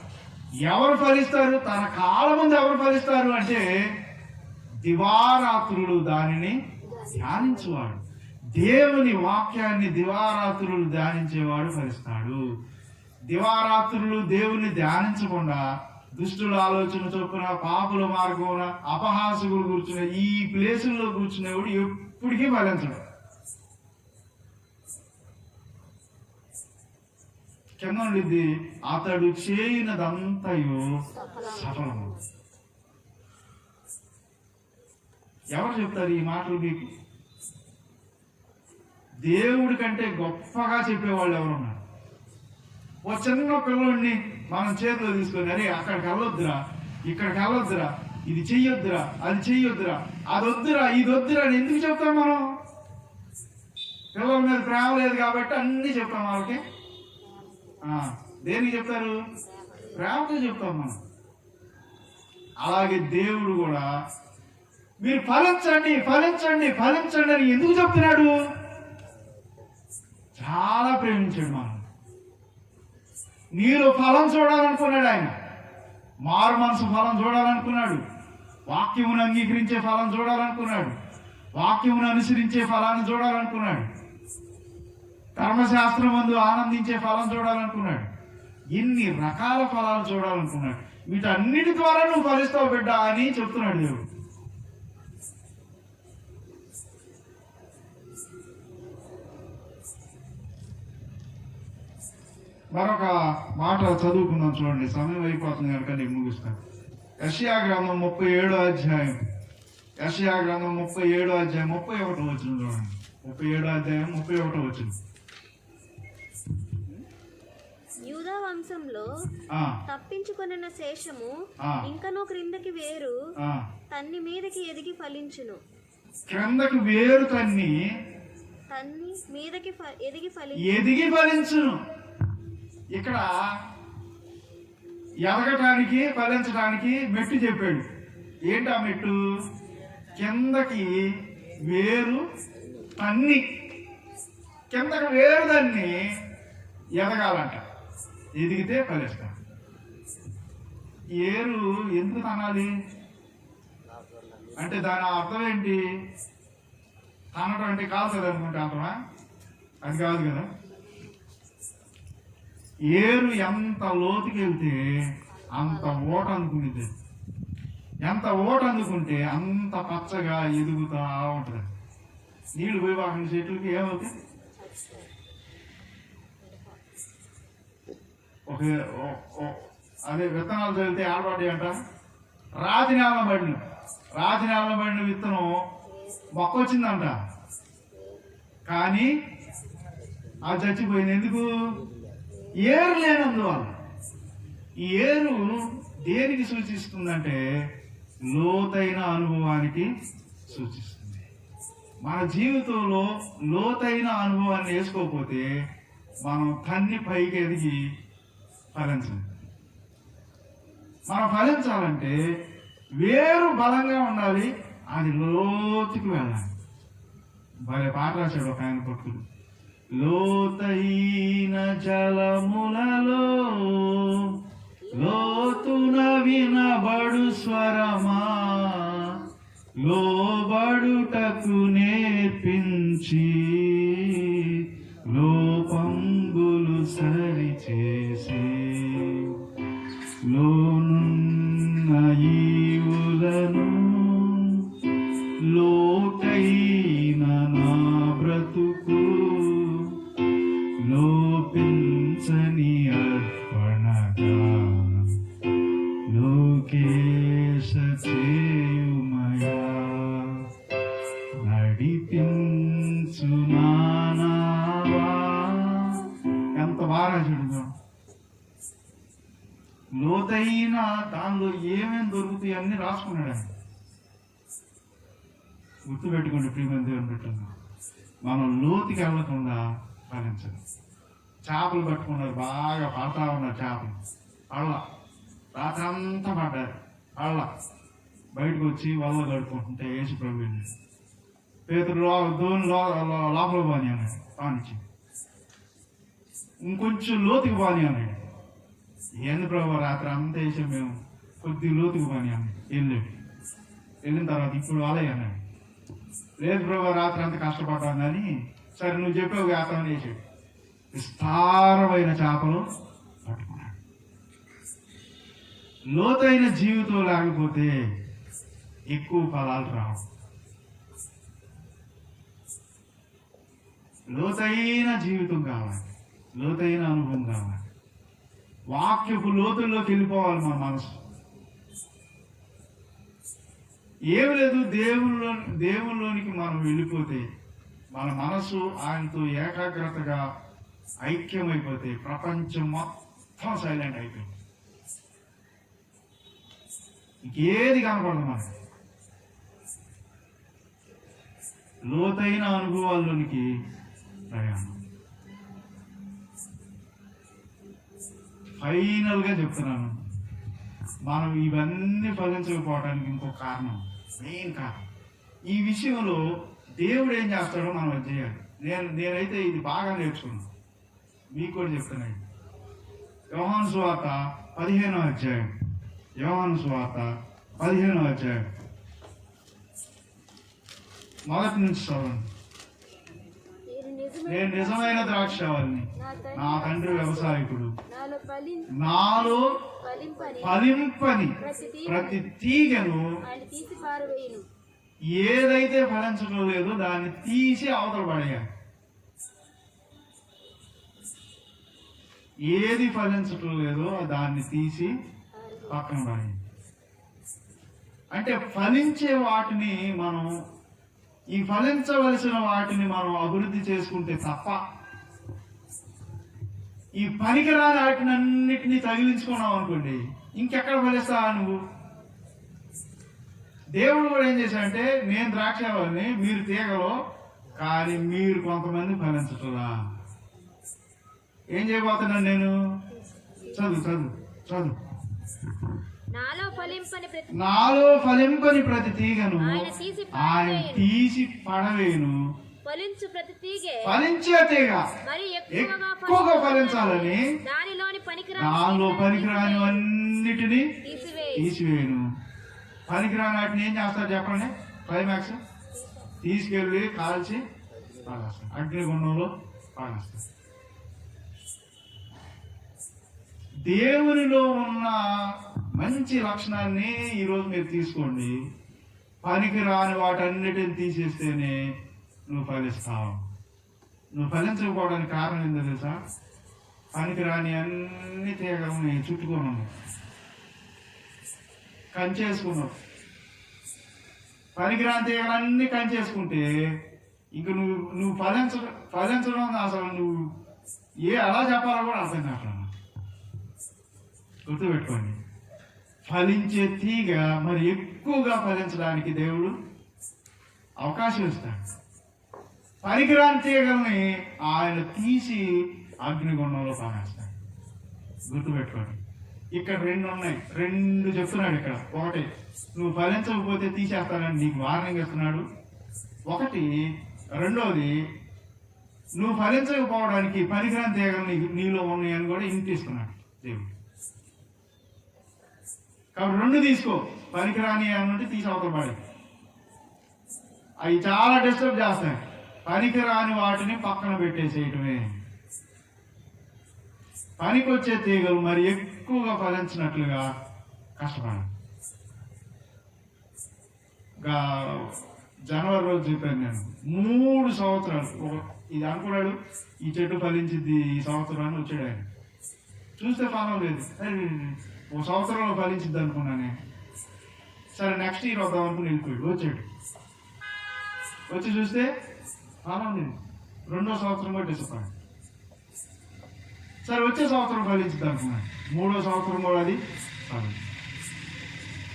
ఎవరు ఫలిస్తారు? తన కాలం ముందు ఎవరు ఫలిస్తారు అంటే దివారాత్రులు దానిని ధ్యానించేవాడు. దేవుని వాక్యాన్ని దివారాత్రులు ధ్యానించేవాడు ఫలిస్తాడు. దివారాత్రులు దేవుని ధ్యానించకుండా దుష్టుల ఆలోచన చొప్పున, పాపుల మార్గమున, అపహాసకులు కూర్చునే ఈ ప్లేసుల్లో కూర్చునేవాడు ఎప్పటికీ ఫలించడు. కింద ఉండిద్ది, అతడు చేయనదంతయు సఫలము. ఎవరు చెప్తారు ఈ మాటలు మీకు? దేవుడి కంటే గొప్పగా చెప్పేవాళ్ళు ఎవరున్నారు? ఓ చిన్న పిల్లోడిని మనం చేతిలో తీసుకొని, అరే అక్కడికి వెళ్ళొద్దురా, ఇక్కడికి వెళ్ళొద్దురా, ఇది చెయ్యొద్దురా, అది చెయ్యొద్దురా, అది వద్దురా, ఇది వద్దురా అని ఎందుకు చెప్తాం మనం? పిల్లల మీద ప్రేమ లేదు కాబట్టి అన్నీ చెప్తాం వాళ్ళకి. దేనికి చెప్తారు? ప్రేమతో చెప్తాం మనం. అలాగే దేవుడు కూడా మీరు ఫలించండి, ఫలించండి, ఫలించండి అని ఎందుకు చెప్తున్నాడు? చాలా ప్రేమించాడు మనం. నీలో ఫలం చూడాలనుకున్నాడు ఆయన. మారు మనసు ఫలం చూడాలనుకున్నాడు. వాక్యమును అంగీకరించే ఫలం చూడాలనుకున్నాడు. వాక్యమును అనుసరించే ఫలాన్ని చూడాలనుకున్నాడు. ధర్మశాస్త్రం ముందు ఆనందించే ఫలం చూడాలనుకున్నాడు. ఎన్ని రకాల ఫలాలు చూడాలనుకున్నాడు. వీటన్నిటి ద్వారా నువ్వు ఫలిస్తావు బిడ్డ అని చెప్తున్నాడు దేవుడు. మరొక మాట చదువుకుందాం, చూడండి. సమయం అయిపోతుంది కనుక నేను ముగిస్తాను. యెషయా గ్రంథం 37వ అధ్యాయం. యెషయా గ్రంథం 37వ అధ్యాయం 31వ వచనం చూడండి. 37వ అధ్యాయం 31వ వచనం.
యూదా వంశంలో తప్పించుకొనిన శేషము ఇంకనూ క్రిందకి వేరు తన్ని మీదకి ఎదిగి ఫలించును.
క్రిందకి వేరు తన్ని
మీదకి
ఎదిగి ఫలించును. ఇక్కడ ఎదగటానికి, ఫలించడానికి మెట్టు చెప్పాడు. ఏంటి ఆ మెట్టు? కిందకి వేరు తన్ని, కిందకి వేరు దాన్ని ఎదగాలంట. ఎదిగితే ఫలిస్తాం. ఏరు ఎందుకు తనాలి అంటే దాని అర్థం ఏంటి? తనటం అంటే కాదు అనుకుంటే అర్థమా? అది కాదు కదా. ఏరు ఎంత లోతుకి వెళ్తే అంత ఓట అందుకునేది. ఎంత ఓట అందుకుంటే అంత పచ్చగా ఎదుగుతా ఉంటుంది. నీళ్లు పోయి వాకిన చెట్లకి ఏమవుతాయి? అదే విత్తనాలు చదివితే ఆడబడ్డాయి అంట. రాతి నేల పడిన విత్తనం మొక్క వచ్చిందంట, కానీ అది చచ్చిపోయింది. ఎందుకు? ఏరు లేనందువల్ల. ఈ ఏరు దేనికి సూచిస్తుందంటే లోతైన అనుభవానికి సూచిస్తుంది. మన జీవితంలో లోతైన అనుభవాన్ని వేసుకోకపోతే మనం తన్ని పైకి ఎదిగి ఫలించాలి. మనం ఫలించాలంటే వేరు బలంగా ఉండాలి, అది లోతుకి వెళ్ళాలి. భలే పాట రాశాడు ఒక ఆయన భక్తుడు. లోతైన జలములలో లోతున వినబడు స్వరమా, లోబడుటకు నేర్పించి లోపంబులు సరిచేసి లోనున్న ఈవులను లోకైన నా బ్రతుకు లోపించని అర్పణగా లోకేశ చేయుమయా, నడిపించు నానావా. ఎంత బాగా చూడు. లోతైన దానిలో ఏమేమి దొరుకుతాయి అన్ని రాసుకున్నాడు ఆయన. గుర్తుపెట్టుకోండి ప్రియమైన దేవుని పెట్టండి, మనం లోతుకి వెళ్ళకుండా ఫలించాలి. చేపలు పట్టుకున్నారు, బాగా పడతా ఉన్నారు చేపలు. పళ్ళ రాత్రి అంతా పడ్డారు. పళ్ళ బయటకు వచ్చి వల్ల కడుక్కుంటుంటే యేసు ప్రభు పేతురు దోని లోపల బాని అన్నాడు. పానిచ్చి ఇంకొంచెం లోతుకి బాని అన్నాడు. ఏంది ప్రభు రాత్రి అంతా వేసాం మేము, కొద్ది లోతుకు బాని అన్నాడు. వెళ్ళిన తర్వాత ఇప్పుడు వాళ్ళే అన్నాడు. లేదు ప్రభు రాత్రి అంతా కష్టపడ్డాం కానీ సరే నువ్వు చెప్పావు వ్యాపారం వేసాడు. విస్తారమైన చేపలు పట్టుకున్నాడు. లోతైన జీవితం లేకపోతే ఎక్కువ ఫలాలు రావు. లోతైన జీవితం కావాలి, లోతైన అనుభవం కావాలి. వాక్యపు లోతుల్లోకి వెళ్ళిపోవాలి మన మనసు. ఏమి లేదు, దేవుళ్ళలోనికి మనం వెళ్ళిపోతే మన మనసు ఆయనతో ఏకాగ్రతగా ఐక్యమైపోతే ప్రపంచం మొత్తం సైలెంట్ అయిపోయింది. ఇంకేది కనపడదు మనకి. లోతైన అనుభవాల్లోనికి ప్రయాణం. ఫైనల్గా చెప్తున్నాను, మనం ఇవన్నీ ఫలించకపోవడానికి ఇంకో కారణం, మెయిన్ కారణం. ఈ విషయంలో దేవుడు ఏం చేస్తాడో మనం అది చేయాలి. నేనైతే ఇది బాగా నేర్చుకున్నాను, మీకు కూడా చెప్తున్నాను. యోహాను సువార్త 15వ అధ్యాయం, యోహాను సువార్త 15వ అధ్యాయం మొదటి నుంచి చదవండి. నేను నిజమైన ద్రాక్షావల్లిని, నా తండ్రి వ్యవసాయకుడు. నాలో ఫలింపని ప్రతి తీగను ఏదైతే ఫలించడం లేదో దాన్ని తీసి అవతల పడేయాలి. ఏది ఫలించటం లేదో దాన్ని తీసి పక్కన పడేయాలి. అంటే ఫలించే వాటిని మనం, ఈ ఫలించవలసిన వాటిని మనం అభివృద్ధి చేసుకుంటే తప్ప ఈ పనికిరాని వాటిని అన్నిటినీ తగిలించుకున్నావు అనుకోండి, ఇంకెక్కడ ఫలిస్తావా నువ్వు? దేవుడు కూడా ఏం చేశాడంటే, నేను ద్రాక్షావల్లిని, మీరు తీగలో, కానీ మీరు కొంతమంది ఫలించట్లా. ఏం చేయబోతున్నాను నేను? చదువు. నాలో ఫలింపని ప్రతి తీగను ఆయన తీసి పడవేను. ఫలించే తీగ ఎక్కువగా ఫలించాలని దానిలో పనికిరాని అన్నిటినీ తీసివేయను. పనికిరాని వాటిని ఏం చేస్తారు చెప్పండి? క్లైమాక్స్ తీసుకెళ్ళి కాల్చి పాడేస్తారు, అగ్నిగుండంలో పాడేస్తారు. దేవునిలో ఉన్న మంచి లక్షణాన్ని ఈరోజు మీరు తీసుకోండి. పనికి రాని వాటన్నిటిని తీసేస్తేనే నువ్వు ఫలిస్తావు. నువ్వు ఫలించకపోవడానికి కారణం ఏంటో తెలుసా? పనికి రాని అన్ని తీగలని చుట్టుకున్నావు, కంచేసుకున్నావు. పనికిరాని తీగలన్నీ కంచేసుకుంటే ఇంక నువ్వు ఫలించడం అసలు నువ్వు ఎలా చెప్పాలో కూడా అర్థం కావట్లేదు. గుర్తుపెట్టుకోండి, ఫలించే తీగ మరి ఎక్కువగా ఫలించడానికి దేవుడు అవకాశం ఇస్తాడు. పనికిరాని తీగల్ని ఆయన తీసి అగ్నిగుండంలో పారేస్తాడు. గుర్తుపెట్టుకోండి, ఇక్కడ 2 ఉన్నాయి, 2 చెప్తున్నాడు ఇక్కడ. ఒకటి, నువ్వు ఫలించకపోతే తీసేస్తానని నీకు వార్నింగ్ ఇస్తున్నాడు. ఒకటి, రెండోది, నువ్వు ఫలించకపోవడానికి పనికిరాని తీగలు నీలో ఉన్నాయని కూడా ఇంటిస్తున్నాడు దేవుడు. కాబట్టి 2 తీసుకో. పనికిరాని ఏమంటే తీసి అవతల పడి, అవి చాలా డిస్టర్బ్ చేస్తాయి. పనికిరాని వాటిని పక్కన పెట్టేసేయటమే. పనికొచ్చే తీగలు మరి ఎక్కువగా ఫలించినట్లుగా కష్టపడాలి. జనవరి రోజు చెప్పాను నేను, 3 సంవత్సరాలు ఇది అనుకున్నాడు, ఈ చెట్టు ఫలించింది ఈ సంవత్సరం అని వచ్చాడు ఆయన. చూస్తే ఫలం లేదు, 1 సంవత్సరంలో ఫలించింది అనుకున్నాను. సరే నెక్స్ట్ ఇయర్ వద్దాం అనుకుని వెళ్ళిపోయాడు. వచ్చి చూస్తే ఫలం లేదు. 2వ సంవత్సరం కూడా డిసప్పాయింట్. సరే వచ్చే సంవత్సరం ఫలించింది అనుకున్నాను. 3వ సంవత్సరం కూడా అది ఫలించింది.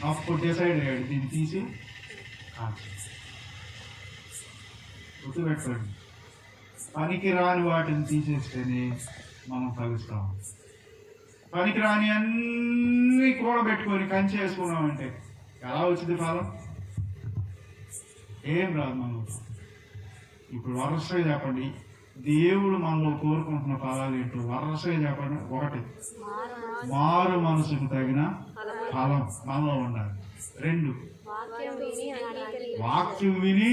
అప్పుడు డిసైడ్ అయ్యాడు, దీన్ని తీసి కాల్చి. గుర్తుపెట్టుకోండి, పనికి రాని వాటిని తీసేస్తేనే మనం ఫలిస్తాం. పనికిరాని అన్ని కూడబెట్టుకొని కంచి వేసుకున్నామంటే ఎలా వచ్చింది ఫలం? ఏం రాదు మనం. ఇప్పుడు వరుసగా చెప్పండి, దేవుడు మనలో కోరుకుంటున్న ఫలాలు ఏంటో వరుసగా చెప్పండి. 1, మారు మనసుకు తగిన ఫలం మనలో ఉండాలి. 2, వాక్యం విని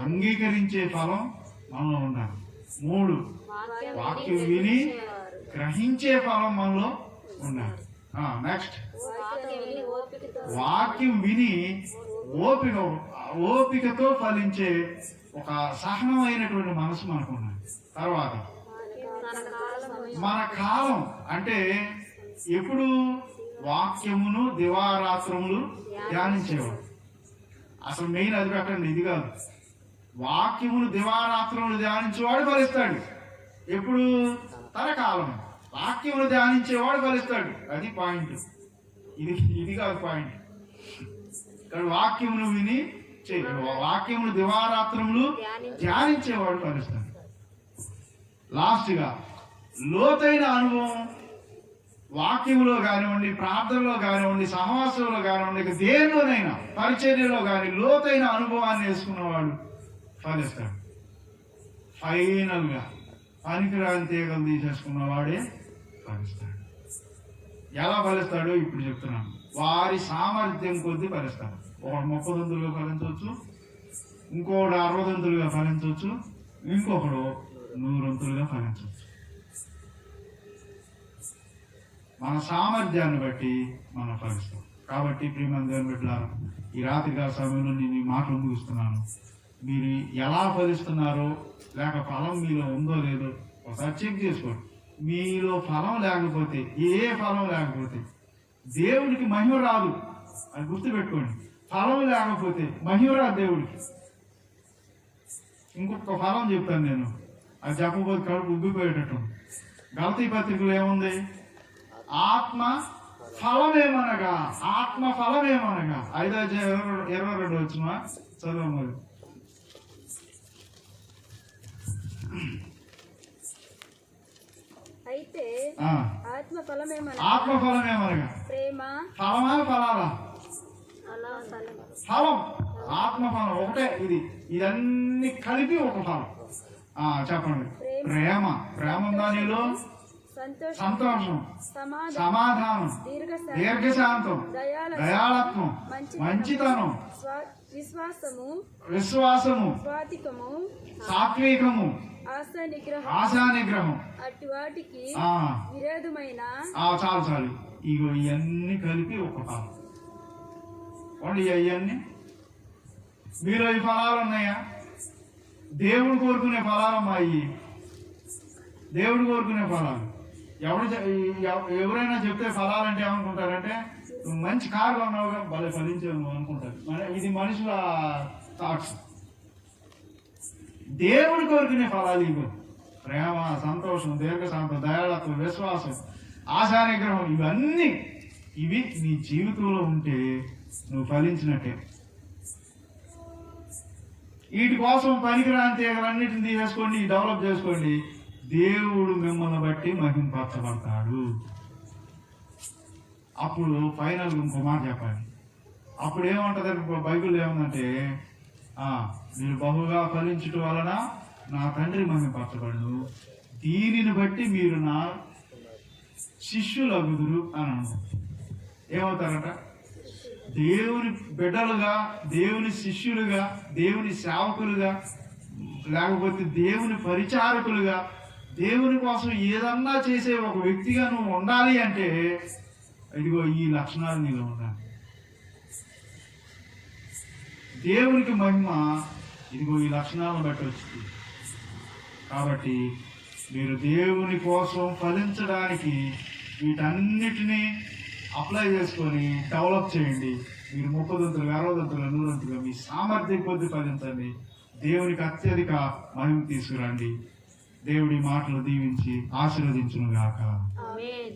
అంగీకరించే ఫలం మనలో ఉండాలి. 3, వాక్యం విని గ్రహించే ఫలం మనలో ఉండాలి. నెక్స్ట్ వాక్యం విని ఓపికతో ఫలించే ఒక సహనమైనటువంటి మనసు మనకున్నది. తర్వాత మన కాలం అంటే ఎప్పుడు వాక్యమును దివారాత్రములు ధ్యానించేవాడు. అసలు మెయిన్ అది పెట్టండి, ఇది కాదు. వాక్యమును దివారాత్రములు ధ్యానించేవాడు ఫలిస్తాడు. ఎప్పుడు? తన కాలం. వాక్యమును ధ్యానించేవాడు ఫలిస్తాడు. అది పాయింట్. ఇది కాదు పాయింట్. ఇక్కడ వాక్యమును విని వాక్యమును దివారాత్రములు ధ్యానించేవాడు ఫలిస్తాడు. లాస్ట్గా లోతైన అనుభవం వాక్యములో కానివ్వండి, ప్రార్థనలో కానివ్వండి, సహవాసంలో కానివ్వండి, దేనిలోనైనా పరిచర్యలో కానీ లోతైన అనుభవాన్ని వేసుకున్నవాడు ఫలిస్తాడు. ఫైనల్గా పనికిరాని తీగలు తీసేసుకున్నవాడే ఫలిస్తాడు. ఎలా ఫలిస్తాడో ఇప్పుడు చెప్తున్నాను. వారి సామర్థ్యం కొద్దీ ఫలిస్తాడు. ఒకడు 30 దంతులుగా ఫలించవచ్చు, ఇంకొకడు 60 దంతులుగా ఫలించవచ్చు, ఇంకొకడు 100 దంతులుగా ఫలించవచ్చు. మన సామర్థ్యాన్ని బట్టి మనం ఫలిస్తాం. కాబట్టి ప్రియమైన దేవుని బిడ్డలారా, ఈ రాత్రికాల సమయంలో నేను ఈ మాటలు ముగిస్తున్నాను. మీరు ఎలా ఫలిస్తున్నారో లేక ఫలం మీలో ఉందో లేదో ఒకసారి చెక్ చేసుకోండి. మీలో ఫలం లేకపోతే, ఏ ఫలం లేకపోతే దేవుడికి మహిమ రాదు. అది గుర్తుపెట్టుకోండి. ఫలం లేకపోతే మహిమ రాదు దేవుడికి. ఇంకొక ఫలం చెప్తాను నేను, అది చెప్పబోతే కడుపు ఉబ్బిపోయేటట్టు. గలతీ పత్రికలో ఏముంది? ఆత్మ ఫలమేమనగా, ఆత్మ ఫలమేమనగా 5:22 వచ్చిన చదువు మరి.
అయితే ఆత్మ
ఫలమేమనగా
ప్రేమ,
ఫలమా ఫలాలా? ఫలం. ఆత్మ ఫలం ఒకటే. ఇదన్నీ కలిపి ఒక ఫలం. చెప్పండి. ప్రేమ ఉందా నీలో? సంతోషం, సమాధానం, దీర్ఘశాంతం, దయాళత్వం, మంచితనం, విశ్వాసము, సాత్వికము, ఆశానిగ్రహం. చాలు. ఇగో ఇవన్నీ కలిపి ఒక ఫలం. ఇవన్నీ మీలో ఈ ఫలాలు ఉన్నాయా? దేవుడు కోరుకునే ఫలాలమ్మా. దేవుడు కోరుకునే ఫలాలు. ఎవరైనా చెప్తే ఫలాలంటే ఏమనుకుంటారంటే, మంచి కారు ఉన్నావుగా భలే ఫలించావు అనుకుంటారు. ఇది మనుషుల థాట్స్. దేవుడు కోరుకునే ఫలాలు ఇవి. ప్రేమ, సంతోషం, దీర్ఘశాంతం, దయాళత్వం, విశ్వాసం, ఆశానిగ్రహం. ఇవి నీ జీవితంలో ఉంటే నువ్వు ఫలించినట్టే. వీటి కోసం పనికిరాని తీగలన్నిటిని తీసేసుకోండి, డెవలప్ చేసుకోండి. దేవుడు మిమ్మల్ని బట్టి మహింపరచబడతాడు. అప్పుడు ఫైనల్ ఇంకో మాట చెప్పాలి. అప్పుడు ఏమంటది బైబిల్? ఏముందంటే, మీరు బహుగా ఫలించటం వలన నా తండ్రి మహింపరచబడును, దీనిని బట్టి మీరు నా శిష్యులగుదురు అని అంటారు. ఏమవుతారట? దేవుని బిడ్డలుగా, దేవుని శిష్యులుగా, దేవుని సేవకులుగా, లేకపోతే దేవుని పరిచారకులుగా, దేవుని కోసం ఏదన్నా చేసే ఒక వ్యక్తిగా నువ్వు ఉండాలి అంటే ఇదిగో ఈ లక్షణాలు నీలో ఉండాలి. దేవునికి మహిమ ఇదిగో ఈ లక్షణాలను బట్టి వచ్చింది. కాబట్టి మీరు దేవుని కోసం ఫలించడానికి వీటన్నిటినీ అప్లై చేసుకొని డెవలప్ చేయండి. మీరు 30 దంతులు, 60 దంతులు, 100 దంతులుగా మీ సామర్థ్యం కొద్ది ఫలించండి. దేవునికి అత్యధిక మహిమ తీసుకురండి. దేవుడి మాటలు దీవించి ఆశీర్వదించును గాక.
ఆమేన్.